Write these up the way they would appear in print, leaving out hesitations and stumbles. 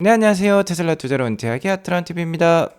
네, 안녕하세요. 테슬라 투자로 은퇴하기 아트란TV입니다.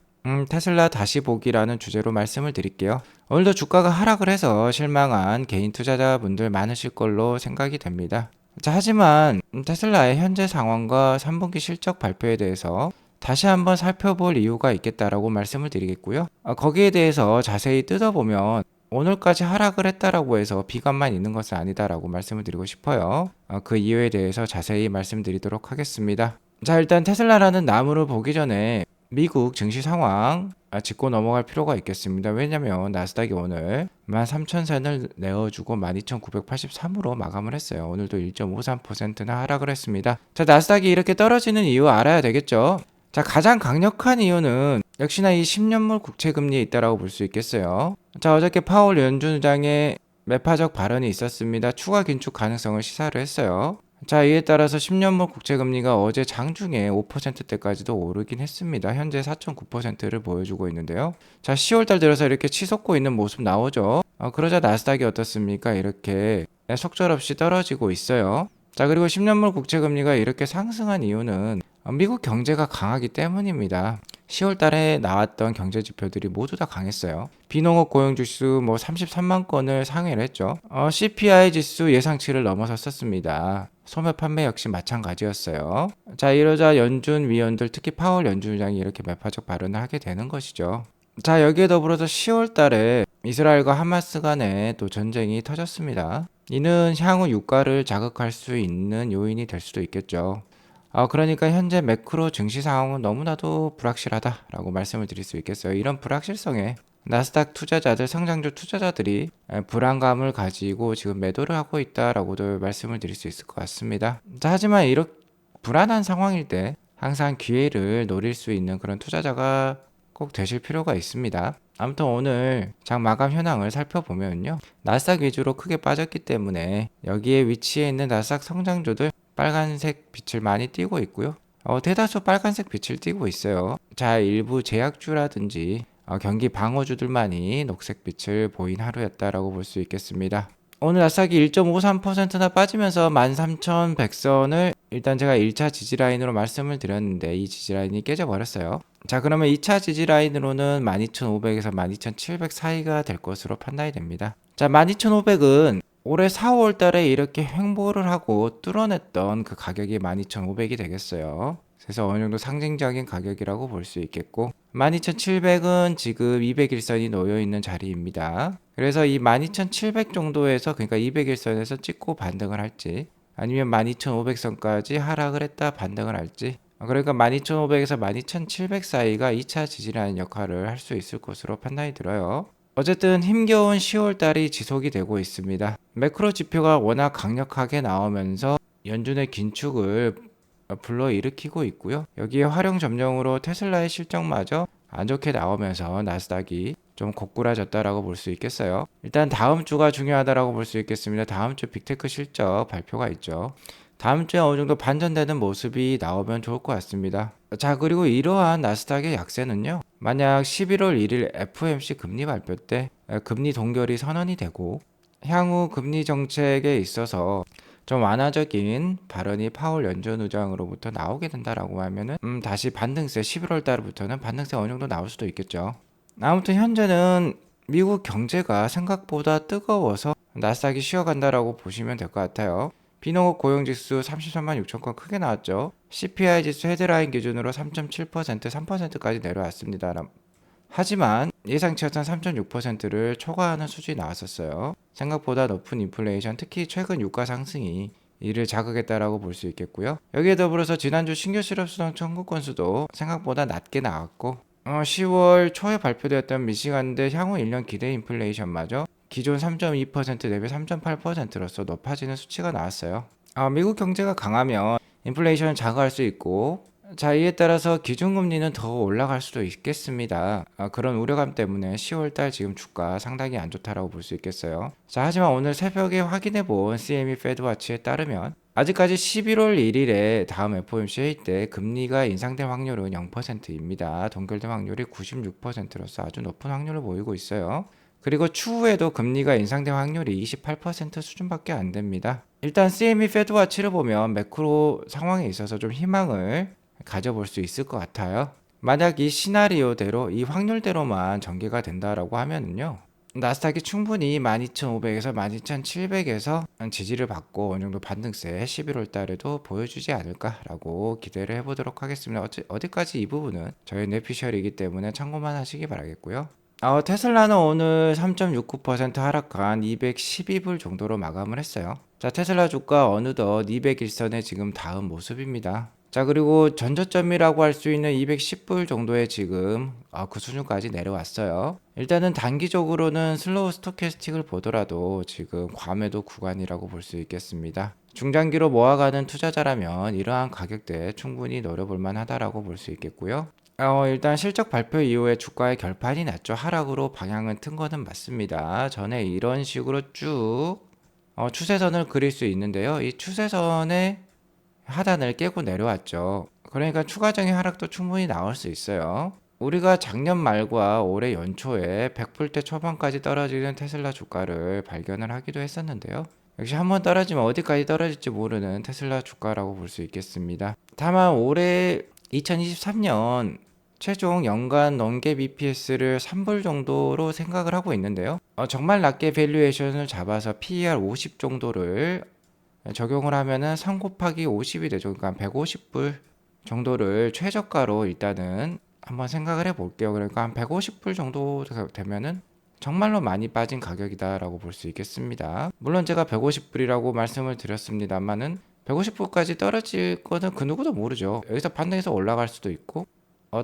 테슬라 다시 보기라는 주제로 말씀을 드릴게요. 오늘도 주가가 하락을 해서 실망한 개인 투자자분들 많으실 걸로 생각이 됩니다. 자, 하지만 테슬라의 현재 상황과 3분기 실적 발표에 대해서 다시 한번 살펴볼 이유가 있겠다라고 말씀을 드리겠고요. 거기에 대해서 자세히 뜯어보면 오늘까지 하락을 했다라고 해서 비관만 있는 것은 아니다라고 말씀을 드리고 싶어요. 그 이유에 대해서 자세히 말씀드리도록 하겠습니다. 자, 일단 테슬라라는 나무를 보기 전에 미국 증시 상황 짚고 넘어갈 필요가 있겠습니다. 왜냐면 나스닥이 오늘 13,000선을 내어주고 12,983으로 마감을 했어요. 오늘도 1.53%나 하락을 했습니다. 자, 나스닥이 이렇게 떨어지는 이유 알아야 되겠죠? 자, 가장 강력한 이유는 역시나 이 10년물 국채금리에 있다라고 볼 수 있겠어요. 자, 어저께 파월 연준 의장의 매파적 발언이 있었습니다. 추가 긴축 가능성을 시사를 했어요. 자, 이에 따라서 10년물 국채금리가 어제 장중에 5%대까지도 오르긴 했습니다. 현재 4.9%를 보여주고 있는데요. 자, 10월달 들어서 이렇게 치솟고 있는 모습 나오죠. 그러자 나스닥이 어떻습니까? 이렇게 속절없이 떨어지고 있어요. 자, 그리고 10년물 국채금리가 이렇게 상승한 이유는 미국 경제가 강하기 때문입니다. 10월 달에 나왔던 경제 지표들이 모두 다 강했어요. 비농업 고용 지수 33만 건을 상회를 했죠. CPI 지수 예상치를 넘어섰었습니다. 소매 판매 역시 마찬가지였어요. 자, 이러자 연준 위원들, 특히 파월 연준 의장이 이렇게 매파적 발언을 하게 되는 것이죠. 자, 여기에 더불어서 10월 달에 이스라엘과 하마스 간에 또 전쟁이 터졌습니다. 이는 향후 유가를 자극할 수 있는 요인이 될 수도 있겠죠. 그러니까 현재 매크로 증시 상황은 너무나도 불확실하다라고 말씀을 드릴 수 있겠어요. 이런 불확실성에 나스닥 투자자들, 성장주 투자자들이 불안감을 가지고 지금 매도를 하고 있다라고도 말씀을 드릴 수 있을 것 같습니다. 자, 하지만 이렇게 불안한 상황일 때 항상 기회를 노릴 수 있는 그런 투자자가 꼭 되실 필요가 있습니다. 아무튼 오늘 장 마감 현황을 살펴보면요. 나스닥 위주로 크게 빠졌기 때문에 여기에 위치해 있는 나스닥 성장주들 빨간색 빛을 많이 띠고 있고요. 대다수 빨간색 빛을 띠고 있어요. 자, 일부 제약주라든지 경기 방어주들만이 녹색 빛을 보인 하루였다라고 볼 수 있겠습니다. 오늘 나스닥이 1.53%나 빠지면서 13,100선을 일단 제가 1차 지지라인으로 말씀을 드렸는데 이 지지라인이 깨져버렸어요. 자, 그러면 2차 지지라인으로는 12,500에서 12,700 사이가 될 것으로 판단이 됩니다. 자, 12,500은 올해 4월 달에 이렇게 횡보를 하고 뚫어냈던 그 가격이 12,500이 되겠어요. 그래서 어느 정도 상징적인 가격이라고 볼 수 있겠고 12,700은 지금 200일선이 놓여있는 자리입니다. 그래서 이 12,700 정도에서 그러니까 200일선에서 찍고 반등을 할지 아니면 12,500선까지 하락을 했다 반등을 할지 그러니까 12,500에서 12,700 사이가 2차 지지라는 역할을 할 수 있을 것으로 판단이 들어요. 어쨌든 힘겨운 10월 달이 지속이 되고 있습니다. 매크로 지표가 워낙 강력하게 나오면서 연준의 긴축을 불러일으키고 있고요. 여기에 활용 점령으로 테슬라의 실적마저 안 좋게 나오면서 나스닥이 좀 고꾸라졌다라고 볼 수 있겠어요. 일단 다음 주가 중요하다라고 볼 수 있겠습니다. 다음 주 빅테크 실적 발표가 있죠. 다음 주에 어느 정도 반전되는 모습이 나오면 좋을 것 같습니다. 자, 그리고 이러한 나스닥의 약세는요. 만약 11월 1일 FOMC 금리 발표 때 금리 동결이 선언이 되고 향후 금리 정책에 있어서 좀 완화적인 발언이 파월 연준 의장으로부터 나오게 된다라고 하면은 다시 반등세 11월 달부터는 반등세 어느 정도 나올 수도 있겠죠. 아무튼 현재는 미국 경제가 생각보다 뜨거워서 나스닥이 쉬어간다라고 보시면 될 것 같아요. 비농업 고용지수 33만 6천 건 크게 나왔죠. CPI 지수 헤드라인 기준으로 3.7%, 3%까지 내려왔습니다. 하지만 예상치였던 3.6%를 초과하는 수준이 나왔었어요. 생각보다 높은 인플레이션, 특히 최근 유가 상승이 이를 자극했다라고 볼 수 있겠고요. 여기에 더불어서 지난주 신규 실업수당 청구 건수도 생각보다 낮게 나왔고 10월 초에 발표되었던 미시간대 향후 1년 기대 인플레이션마저 기존 3.2% 대비 3.8%로서 높아지는 수치가 나왔어요. 미국 경제가 강하면 인플레이션을 자극할 수 있고 자, 이에 따라서 기준금리는 더 올라갈 수도 있겠습니다. 그런 우려감 때문에 10월달 지금 주가 상당히 안 좋다라고 볼 수 있겠어요. 자, 하지만 오늘 새벽에 확인해본 CME 페드와치에 따르면 아직까지 11월 1일에 다음 FOMC 회의 때 금리가 인상될 확률은 0%입니다. 동결될 확률이 96%로서 아주 높은 확률을 보이고 있어요. 그리고 추후에도 금리가 인상될 확률이 28% 수준밖에 안 됩니다. 일단 CME 페드와치를 보면 매크로 상황에 있어서 좀 희망을 가져볼 수 있을 것 같아요. 만약 이 시나리오대로 이 확률대로만 전개가 된다라고 하면은요. 나스닥이 충분히 12,500에서 12,700에서 지지를 받고 어느 정도 반등세 11월 달에도 보여주지 않을까라고 기대를 해보도록 하겠습니다. 어디까지 이 부분은 저희 뇌피셜이기 때문에 참고만 하시기 바라겠고요. 테슬라는 오늘 3.69% 하락한 212불 정도로 마감을 했어요. 자, 테슬라 주가 어느덧 201선에 지금 닿은 모습입니다. 자, 그리고 전저점이라고 할 수 있는 210불 정도에 지금 그 수준까지 내려왔어요. 일단은 단기적으로는 슬로우 스토캐스틱을 보더라도 지금 과매도 구간이라고 볼 수 있겠습니다. 중장기로 모아가는 투자자라면 이러한 가격대에 충분히 노려볼 만하다라고 볼 수 있겠고요. 일단 실적 발표 이후에 주가의 결판이 났죠. 하락으로 방향은 튼 거는 맞습니다. 전에 이런 식으로 쭉 추세선을 그릴 수 있는데요. 이 추세선의 하단을 깨고 내려왔죠. 그러니까 추가적인 하락도 충분히 나올 수 있어요. 우리가 작년 말과 올해 연초에 100불대 초반까지 떨어지는 테슬라 주가를 발견을 하기도 했었는데요. 역시 한번 떨어지면 어디까지 떨어질지 모르는 테슬라 주가라고 볼 수 있겠습니다. 다만 올해 2023년 최종 연간 non-GAAP EPS를 3불 정도로 생각을 하고 있는데요. 정말 낮게 밸류에이션을 잡아서 PER 50 정도를 적용을 하면은 3 곱하기 50이 되죠. 그러니까 150불 정도를 최저가로 일단은 한번 생각을 해볼게요. 그러니까 한 150불 정도 되면은 정말로 많이 빠진 가격이다라고 볼 수 있겠습니다. 물론 제가 150불이라고 말씀을 드렸습니다만은 150불까지 떨어질 거는 그 누구도 모르죠. 여기서 반등해서 올라갈 수도 있고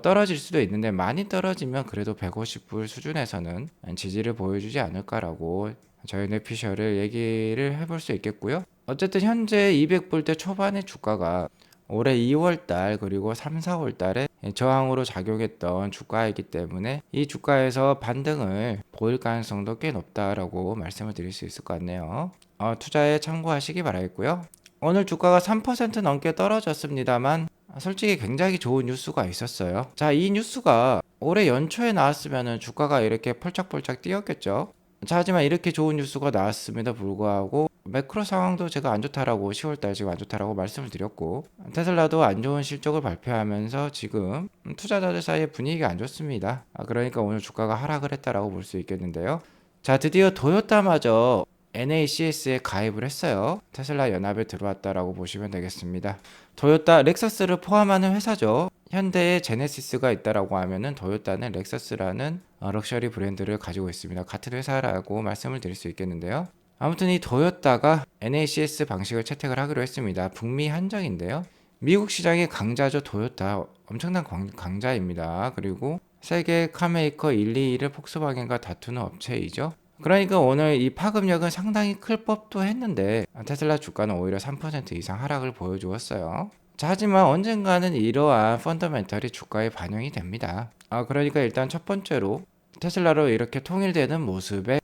떨어질 수도 있는데 많이 떨어지면 그래도 150불 수준에서는 지지를 보여주지 않을까라고 저희 뇌피셜을 얘기를 해볼 수 있겠고요. 어쨌든 현재 200불대 초반의 주가가 올해 2월달 그리고 3, 4월달에 저항으로 작용했던 주가이기 때문에 이 주가에서 반등을 보일 가능성도 꽤 높다라고 말씀을 드릴 수 있을 것 같네요. 투자에 참고하시기 바라겠고요. 오늘 주가가 3% 넘게 떨어졌습니다만 솔직히 굉장히 좋은 뉴스가 있었어요. 자, 이 뉴스가 올해 연초에 나왔으면 주가가 이렇게 펄짝펄짝 뛰었겠죠. 자, 하지만 이렇게 좋은 뉴스가 나왔음에도 불구하고 매크로 상황도 제가 안 좋다라고 10월달 지금 안 좋다라고 말씀을 드렸고 테슬라도 안 좋은 실적을 발표하면서 지금 투자자들 사이에 분위기가 안 좋습니다. 그러니까 오늘 주가가 하락을 했다라고 볼 수 있겠는데요. 자, 드디어 도요타마저 NACS에 가입을 했어요. 테슬라 연합에 들어왔다라고 보시면 되겠습니다. 도요타, 렉서스를 포함하는 회사죠. 현대에 제네시스가 있다라고 하면은 도요타는 렉서스라는 럭셔리 브랜드를 가지고 있습니다. 같은 회사라고 말씀을 드릴 수 있겠는데요. 아무튼 이 도요타가 NACS 방식을 채택을 하기로 했습니다. 북미 한정인데요. 미국 시장의 강자죠. 도요타 엄청난 강자입니다. 그리고 세계 카메이커 1, 2위를 폭스바겐과 다투는 업체이죠. 그러니까 오늘 이 파급력은 상당히 클 법도 했는데 테슬라 주가는 오히려 3% 이상 하락을 보여주었어요. 자, 하지만 언젠가는 이러한 펀더멘털이 주가에 반영이 됩니다. 그러니까 일단 첫 번째로 테슬라로 이렇게 통일되는 모습에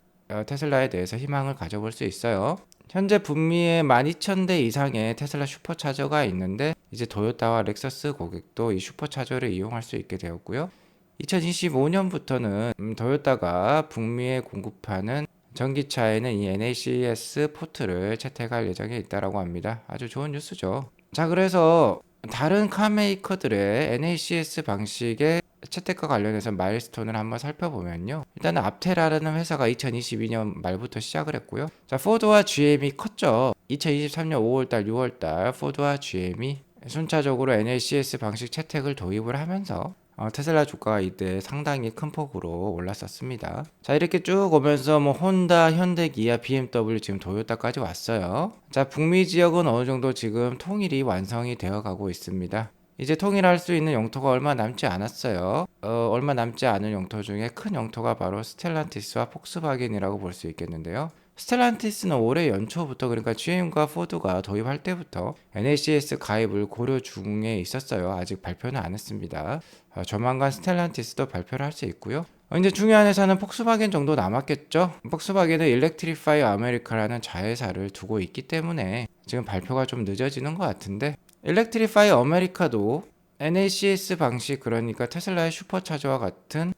테슬라에 대해서 희망을 가져볼 수 있어요. 현재 북미에 12,000대 이상의 테슬라 슈퍼차저가 있는데 이제 도요타와 렉서스 고객도 이 슈퍼차저를 이용할 수 있게 되었고요. 2025년부터는 도요타가 북미에 공급하는 전기차에는 이 NACS 포트를 채택할 예정에 있다라고 합니다. 아주 좋은 뉴스죠. 자, 그래서 다른 카메이커들의 NACS 방식의 채택과 관련해서 마일스톤을 한번 살펴보면요. 일단 앞테라라는 회사가 2022년 말부터 시작을 했고요. 자, 포드와 GM이 컸죠. 2023년 5월달, 6월달 포드와 GM이 순차적으로 NACS 방식 채택을 도입을 하면서 테슬라 주가가 이때 상당히 큰 폭으로 올랐었습니다. 자, 이렇게 쭉 오면서 뭐 혼다, 현대, 기아, BMW, 지금 도요타까지 왔어요. 자, 북미 지역은 어느 정도 지금 통일이 완성이 되어 가고 있습니다. 이제 통일할 수 있는 영토가 얼마 남지 않았어요. 얼마 남지 않은 영토 중에 큰 영토가 바로 스텔란티스와 폭스바겐이라고 볼 수 있겠는데요. 스텔란티스는 올해 연초부터, 그러니까 GM과 포드가 도입할 때부터 NACS 가입을 고려 중에 있었어요. 아직 발표는 안 했습니다. 조만간 스텔란티스도 발표를 할 수 있고요. 이제 중요한 회사는 폭스바겐 정도 남았겠죠. 폭스바겐은 일렉트리파이 아메리카라는 자회사를 두고 있기 때문에 지금 발표가 좀 늦어지는 것 같은데, 일렉트리파이 아메리카도 NACS 방식, 그러니까 테슬라의 슈퍼차저와 같은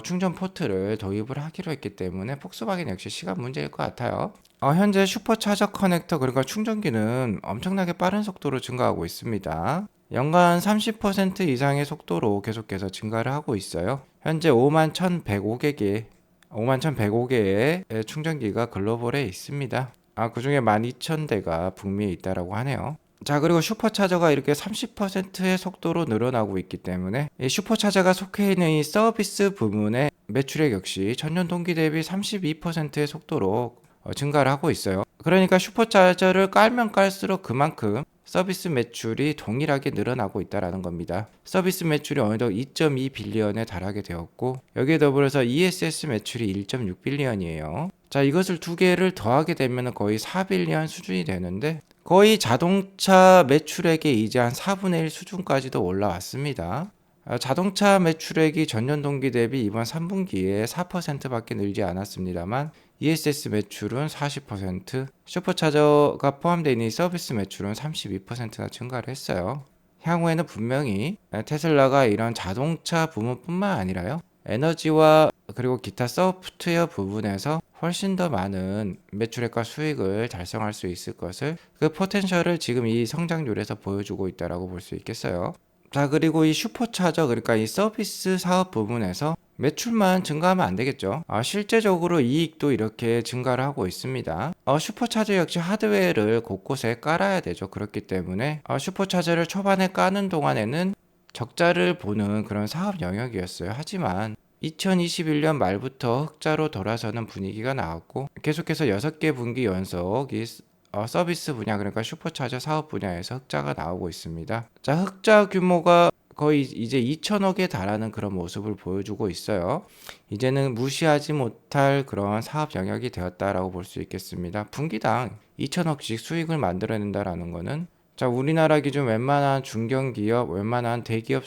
충전 포트를 도입을 하기로 했기 때문에 폭스바겐 역시 시간 문제일 것 같아요. 현재 슈퍼차저 커넥터, 그러니까 충전기는 엄청나게 빠른 속도로 증가하고 있습니다. 연간 30% 이상의 속도로 계속해서 증가를 하고 있어요. 현재 51,105개의 충전기가 글로벌에 있습니다. 그중에 12,000대가 북미에 있다라고 하네요. 자, 그리고 슈퍼차저가 이렇게 30%의 속도로 늘어나고 있기 때문에 이 슈퍼차저가 속해 있는 이 서비스 부문의 매출액 역시 전년 동기 대비 32%의 속도로 증가를 하고 있어요. 그러니까 슈퍼차저를 깔면 깔수록 그만큼 서비스 매출이 동일하게 늘어나고 있다는 겁니다. 서비스 매출이 어느덧 2.2 빌리언에 달하게 되었고, 여기에 더불어서 ESS 매출이 1.6 빌리언이에요. 자, 이것을 두 개를 더하게 되면 거의 4 빌리언 수준이 되는데, 거의 자동차 매출액의 이제 한 4분의 1 수준까지도 올라왔습니다. 자동차 매출액이 전년 동기 대비 이번 3분기에 4%밖에 늘지 않았습니다만 ESS 매출은 40%, 슈퍼차저가 포함되어 있는 서비스 매출은 32%나 증가를 했어요. 향후에는 분명히 테슬라가 이런 자동차 부문뿐만 아니라요, 에너지와 그리고 기타 소프트웨어 부분에서 훨씬 더 많은 매출액과 수익을 달성할 수 있을 것을, 그 포텐셜을 지금 이 성장률에서 보여주고 있다라고 볼 수 있겠어요. 자, 그리고 이 슈퍼차저, 그러니까 이 서비스 사업 부분에서 매출만 증가하면 안 되겠죠. 실제적으로 이익도 이렇게 증가를 하고 있습니다. 슈퍼차저 역시 하드웨어를 곳곳에 깔아야 되죠. 그렇기 때문에 슈퍼차저를 초반에 까는 동안에는 적자를 보는 그런 사업 영역이었어요. 하지만 2021년 말부터 흑자로 돌아서는 분위기가 나왔고, 계속해서 6개 분기 연속 이 서비스 분야, 그러니까 슈퍼차저 사업 분야에서 흑자가 나오고 있습니다. 자, 흑자 규모가 거의 이제 2천억에 달하는 그런 모습을 보여주고 있어요. 이제는 무시하지 못할 그런 사업 영역이 되었다라고 볼 수 있겠습니다. 분기당 2천억씩 수익을 만들어낸다라는 거는, 자, 우리나라 기준 웬만한 중견기업, 웬만한 대기업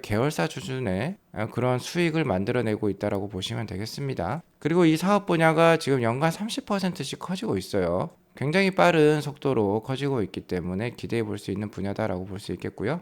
계열사 수준의 그런 수익을 만들어내고 있다라고 보시면 되겠습니다. 그리고 이 사업 분야가 지금 연간 30%씩 커지고 있어요. 굉장히 빠른 속도로 커지고 있기 때문에 기대해 볼 수 있는 분야다라고 볼 수 있겠고요.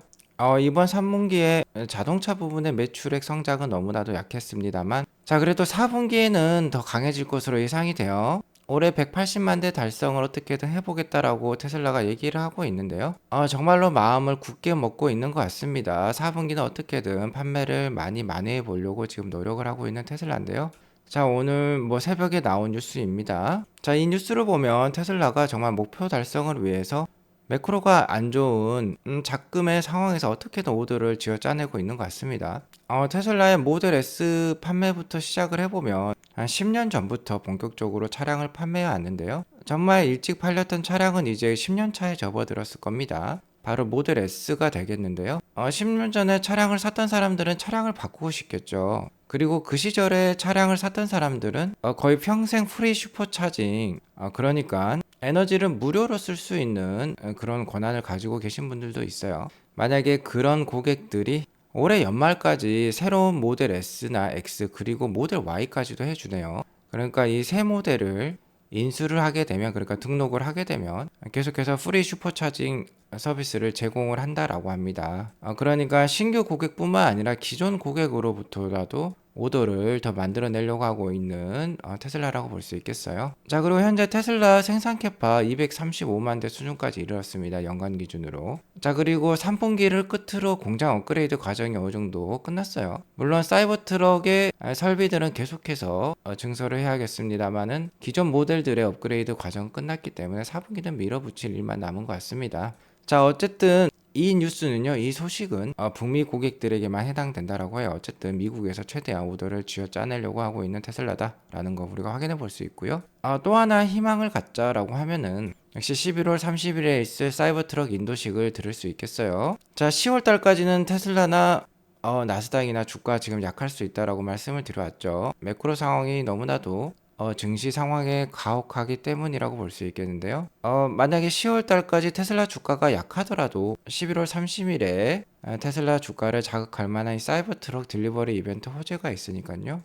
이번 3분기에 자동차 부분의 매출액 성장은 너무나도 약했습니다만, 자, 그래도 4분기에는 더 강해질 것으로 예상이 돼요. 올해 180만 대 달성을 어떻게든 해보겠다라고 테슬라가 얘기를 하고 있는데요. 정말로 마음을 굳게 먹고 있는 것 같습니다. 4분기는 어떻게든 판매를 많이 만회해 보려고 지금 노력을 하고 있는 테슬라인데요. 자, 오늘 새벽에 나온 뉴스입니다. 자, 이 뉴스를 보면 테슬라가 정말 목표 달성을 위해서 매크로가 안 좋은 작금의 상황에서 어떻게든 오더를 쥐어 짜내고 있는 것 같습니다. 테슬라의 모델 S 판매부터 시작을 해보면 한 10년 전부터 본격적으로 차량을 판매해 왔는데요. 정말 일찍 팔렸던 차량은 이제 10년 차에 접어들었을 겁니다. 바로 모델 S가 되겠는데요. 10년 전에 차량을 샀던 사람들은 차량을 바꾸고 싶겠죠. 그리고 그 시절에 차량을 샀던 사람들은 거의 평생 프리 슈퍼차징, 그러니까 에너지를 무료로 쓸 수 있는 그런 권한을 가지고 계신 분들도 있어요. 만약에 그런 고객들이 올해 연말까지 새로운 모델 S나 X 그리고 모델 Y까지도 해주네요. 그러니까 이 새 모델을 인수를 하게 되면, 그러니까 등록을 하게 되면 계속해서 프리 슈퍼차징 서비스를 제공을 한다라고 합니다. 그러니까 신규 고객뿐만 아니라 기존 고객으로부터라도 오더를 더 만들어내려고 하고 있는 테슬라라고 볼 수 있겠어요. 자, 그리고 현재 테슬라 생산 캐파 235만 대 수준까지 이르렀습니다. 연간 기준으로. 자, 그리고 3분기를 끝으로 공장 업그레이드 과정이 어느 정도 끝났어요. 물론 사이버 트럭의 설비들은 계속해서 증설을 해야겠습니다만은 기존 모델들의 업그레이드 과정은 끝났기 때문에 4분기는 밀어붙일 일만 남은 것 같습니다. 자, 어쨌든 이 뉴스는요, 이 소식은 북미 고객들에게만 해당된다라고 해요. 어쨌든 미국에서 최대한 오더를 쥐어 짜내려고 하고 있는 테슬라다라는 거 우리가 확인해 볼 수 있고요. 또 하나 희망을 갖자라고 하면은 역시 11월 30일에 있을 사이버 트럭 인도식을 들을 수 있겠어요. 자, 10월 달까지는 테슬라나 나스닥이나 주가 지금 약할 수 있다라고 말씀을 드려왔죠. 매크로 상황이 너무나도 증시 상황에 가혹하기 때문이라고 볼 수 있겠는데요. 만약에 10월 달까지 테슬라 주가가 약하더라도 11월 30일에 테슬라 주가를 자극할 만한 이 사이버 트럭 딜리버리 이벤트 호재가 있으니까요.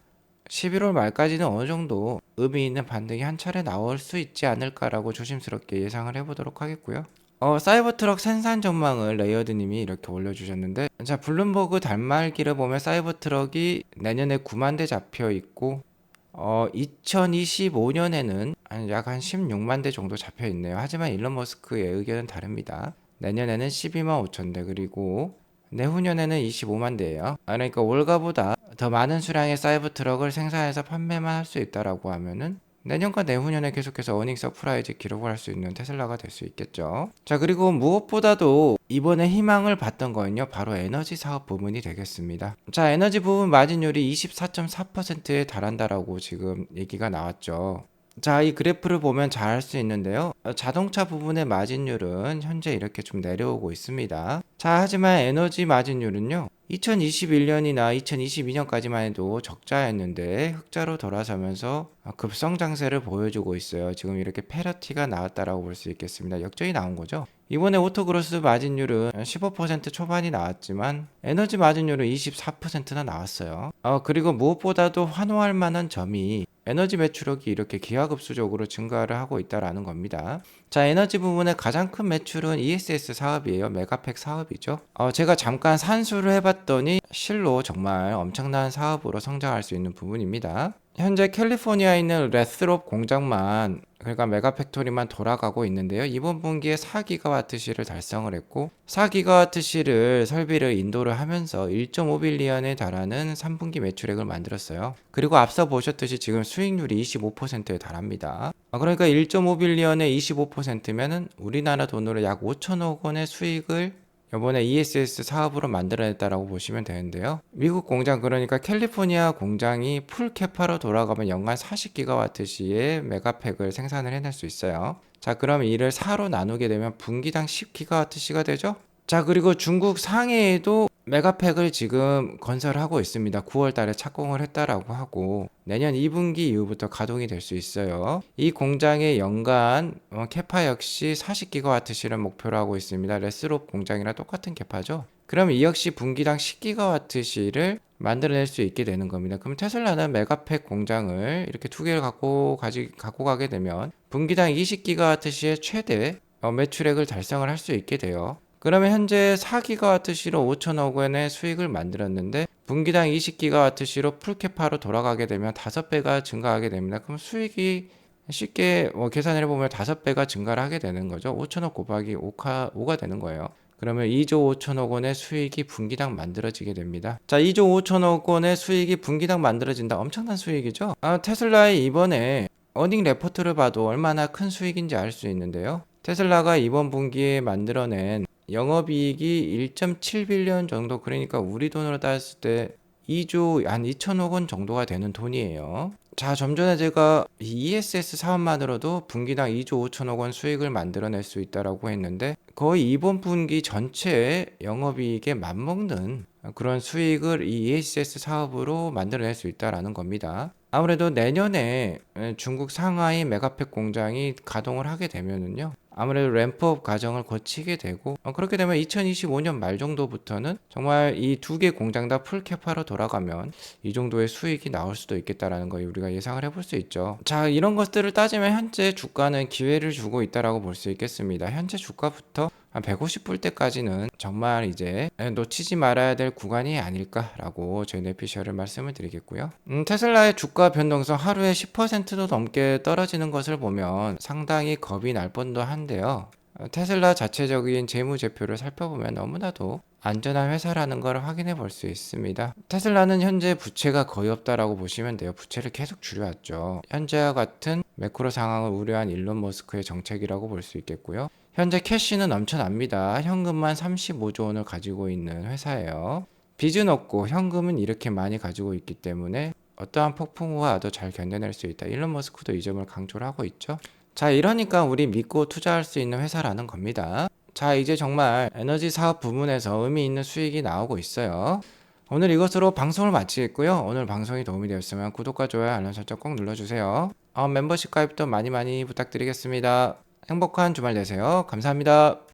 11월 말까지는 어느 정도 의미 있는 반등이 한 차례 나올 수 있지 않을까라고 조심스럽게 예상을 해보도록 하겠고요. 사이버 트럭 생산 전망을 레이어드님이 이렇게 올려주셨는데, 자, 블룸버그 달말기를 보면 사이버 트럭이 내년에 9만 대 잡혀 있고 2025년에는 약 한 16만 대 정도 잡혀 있네요. 하지만 일론 머스크의 의견은 다릅니다. 내년에는 12만 5천 대, 그리고 내후년에는 25만 대예요. 그러니까 올가보다 더 많은 수량의 사이버 트럭을 생산해서 판매만 할 수 있다라고 하면은 내년과 내후년에 계속해서 어닝 서프라이즈 기록을 할 수 있는 테슬라가 될 수 있겠죠. 자, 그리고 무엇보다도 이번에 희망을 봤던 거는요, 바로 에너지 사업 부분이 되겠습니다. 자, 에너지 부분 마진율이 24.4%에 달한다라고 지금 얘기가 나왔죠. 자, 이 그래프를 보면 잘 알 수 있는데요. 자동차 부분의 마진율은 현재 이렇게 좀 내려오고 있습니다. 자, 하지만 에너지 마진율은요, 2021년이나 2022년까지만 해도 적자였는데 흑자로 돌아서면서 급성 장세를 보여주고 있어요. 지금 이렇게 패러티가 나왔다라고 볼 수 있겠습니다. 역전이 나온 거죠. 이번에 오토그로스 마진율은 15% 초반이 나왔지만 에너지 마진율은 24%나 나왔어요. 그리고 무엇보다도 환호할 만한 점이 에너지 매출액이 이렇게 기하급수적으로 증가를 하고 있다라는 겁니다. 자, 에너지 부분의 가장 큰 매출은 ESS 사업이에요. 메가팩 사업이죠. 제가 잠깐 산수를 해봤더니 실로 정말 엄청난 사업으로 성장할 수 있는 부분입니다. 현재 캘리포니아에 있는 레스롭 공장만, 그러니까 메가팩토리만 돌아가고 있는데요. 이번 분기에 4기가와트시를 달성을 했고 4기가와트시를 설비를 인도를 하면서 1.5빌리언에 달하는 3분기 매출액을 만들었어요. 그리고 앞서 보셨듯이 지금 수익률이 25%에 달합니다. 그러니까 1.5빌리언의 25%면은 우리나라 돈으로 약 5천억 원의 수익을 이번에 ESS 사업으로 만들어냈다라고 보시면 되는데요. 미국 공장, 그러니까 캘리포니아 공장이 풀 캐파로 돌아가면 연간 40기가와트시의 메가팩을 생산을 해낼 수 있어요. 자, 그럼 이를 4로 나누게 되면 분기당 10기가와트시가 되죠? 자, 그리고 중국 상해에도 메가팩을 지금 건설하고 있습니다. 9월 달에 착공을 했다라고 하고 내년 2분기 이후부터 가동이 될 수 있어요. 이 공장의 연간 캐파 역시 40기가와트시를 목표로 하고 있습니다. 레스롭 공장이랑 똑같은 캐파죠. 그럼 이 역시 분기당 10기가와트시를 만들어낼 수 있게 되는 겁니다. 그럼 테슬라는 메가팩 공장을 이렇게 두 개를 갖고 가게 되면 분기당 20기가와트시의 최대 매출액을 달성을 할 수 있게 돼요. 그러면 현재 4기가와트시로 5천억 원의 수익을 만들었는데 분기당 20기가와트시로 풀캐파로 돌아가게 되면 5배가 증가하게 됩니다. 그럼 수익이 쉽게 계산을 해보면 5배가 증가를 하게 되는 거죠. 5천억 곱하기 5가 되는 거예요. 그러면 2조 5천억 원의 수익이 분기당 만들어지게 됩니다. 자, 2조 5천억 원의 수익이 분기당 만들어진다. 엄청난 수익이죠. 테슬라의 이번에 어닝 레포트를 봐도 얼마나 큰 수익인지 알 수 있는데요. 테슬라가 이번 분기에 만들어낸 영업이익이 1.7빌리언 정도, 그러니까 우리 돈으로 따졌을 때 2조 한 2천억 원 정도가 되는 돈이에요. 자, 좀 전에 제가 ESS 사업만으로도 분기당 2조 5천억 원 수익을 만들어낼 수 있다라고 했는데 거의 이번 분기 전체의 영업이익에 맞먹는 그런 수익을 이 ESS 사업으로 만들어낼 수 있다라는 겁니다. 아무래도 내년에 중국 상하이 메가팩 공장이 가동을 하게 되면은요, 아무래도 램프업 과정을 거치게 되고 그렇게 되면 2025년 말 정도부터는 정말 이 두 개 공장 다 풀캐파로 돌아가면 이 정도의 수익이 나올 수도 있겠다라는 거 우리가 예상을 해볼 수 있죠. 자, 이런 것들을 따지면 현재 주가는 기회를 주고 있다라고 볼 수 있겠습니다. 현재 주가부터 한 150불 때까지는 정말 이제 놓치지 말아야 될 구간이 아닐까라고 저희 내피셜을 말씀을 드리겠고요. 테슬라의 주가 변동성 하루에 10%도 넘게 떨어지는 것을 보면 상당히 겁이 날 뻔도 한데요. 테슬라 자체적인 재무제표를 살펴보면 너무나도 안전한 회사라는 걸 확인해 볼 수 있습니다. 테슬라는 현재 부채가 거의 없다라고 보시면 돼요. 부채를 계속 줄여왔죠. 현재와 같은 매크로 상황을 우려한 일론 머스크의 정책이라고 볼 수 있겠고요. 현재 캐시는 넘쳐납니다. 현금만 35조 원을 가지고 있는 회사예요. 빚은 없고 현금은 이렇게 많이 가지고 있기 때문에 어떠한 폭풍우와 와도 잘 견뎌낼 수 있다. 일론 머스크도 이 점을 강조를 하고 있죠. 자, 이러니까 우리 믿고 투자할 수 있는 회사라는 겁니다. 자, 이제 정말 에너지 사업 부문에서 의미 있는 수익이 나오고 있어요. 오늘 이것으로 방송을 마치겠고요. 오늘 방송이 도움이 되었으면 구독과 좋아요, 알람 설정 꼭 눌러주세요. 멤버십 가입도 많이 부탁드리겠습니다. 행복한 주말 되세요. 감사합니다.